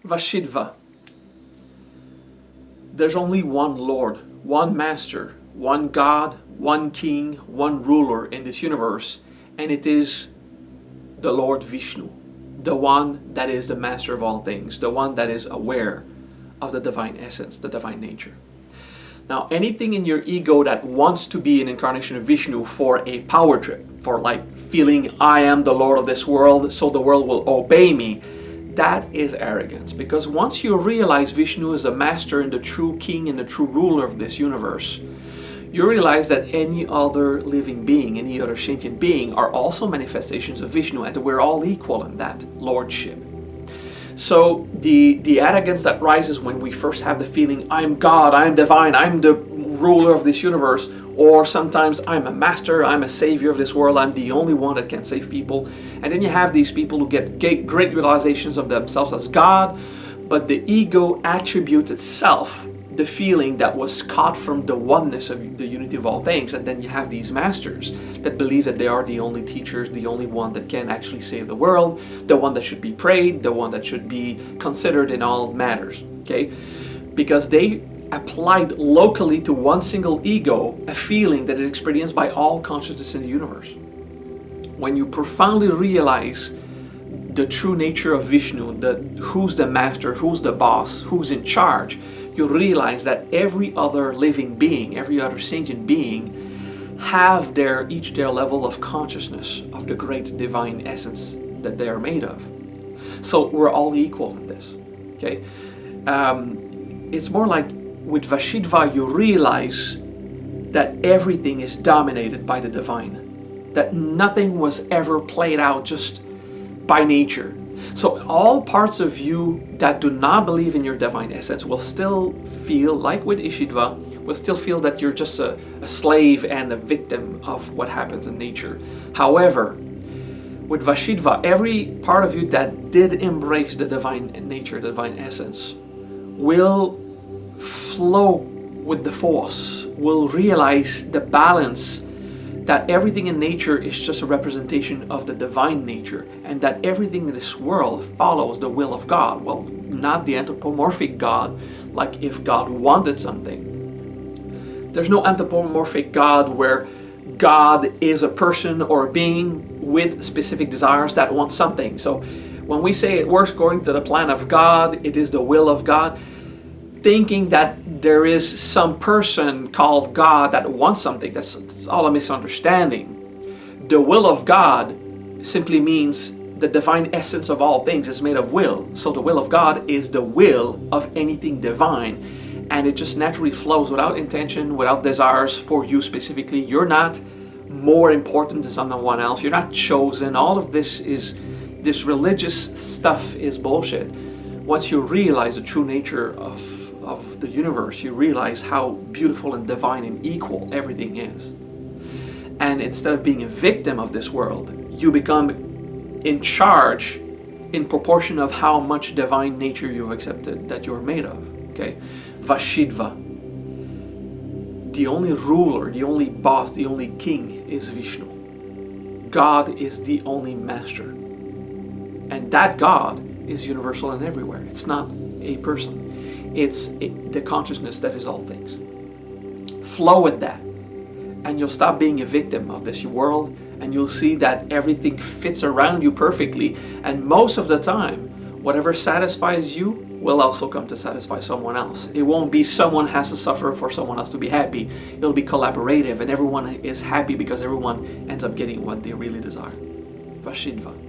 Vashitva. There's only one Lord, one Master, one God, one King, one ruler in this universe, and it is the Lord Vishnu, the one that is the Master of all things, the one that is aware of the divine essence, the divine nature. Now, anything in your ego that wants to be an incarnation of Vishnu for a power trip, for like feeling I am the Lord of this world, so the world will obey me, that is arrogance. Because once you realize Vishnu is the master and the true king and the true ruler of this universe, you realize that any other living being, any other sentient being are also manifestations of Vishnu, and we're all equal in that lordship. So the arrogance that rises when we first have the feeling, I'm God, I'm divine, I'm the ruler of this universe, or sometimes I'm a master, I'm a savior of this world, I'm the only one that can save people. And then you have these people who get great realizations of themselves as God, but the ego attributes itself the feeling that was caught from the oneness of the unity of all things. And then you have these masters that believe that they are the only teachers, the only one that can actually save the world, the one that should be prayed, the one that should be considered in all matters, okay? Because they applied locally to one single ego a feeling that is experienced by all consciousness in the universe. When you profoundly realize the true nature of Vishnu, who's the master, who's the boss, who's in charge, you realize that every other living being, every other sentient being have each their level of consciousness of the great divine essence that they are made of. So we're all equal in this, okay? It's more like with Vashitva you realize that everything is dominated by the divine, that nothing was ever played out just by nature. So all parts of you that do not believe in your divine essence will still feel, like with Vashitva, will still feel that you're just a slave and a victim of what happens in nature. However, with Vashitva, every part of you that did embrace the divine nature, the divine essence, will flow with the force, will realize the balance, that everything in nature is just a representation of the divine nature, and that everything in this world follows the will of God. Well, not the anthropomorphic God, like if God wanted something. There's no anthropomorphic God where God is a person or a being with specific desires that want something. So when we say it works according to the plan of God, it is the will of God, thinking that there is some person called God that wants something, that's all a misunderstanding. The will of God simply means the divine essence of all things is made of will. So the will of God is the will of anything divine, and it just naturally flows without intention, without desires for you specifically. You're not more important than someone else. You're not chosen. All of this religious stuff is bullshit. Once you realize the true nature of the universe, you realize how beautiful and divine and equal everything is. And instead of being a victim of this world, you become in charge in proportion of how much divine nature you've accepted that you're made of. Okay? Vashitva. The only ruler, the only boss, the only king is Vishnu. God is the only master. And that God is universal and everywhere. It's not a person. It's the consciousness that is all things. Flow with that, and you'll stop being a victim of this world, and you'll see that everything fits around you perfectly. And most of the time, whatever satisfies you will also come to satisfy someone else. It won't be someone has to suffer for someone else to be happy. It'll be collaborative, and everyone is happy because everyone ends up getting what they really desire. Vashitva.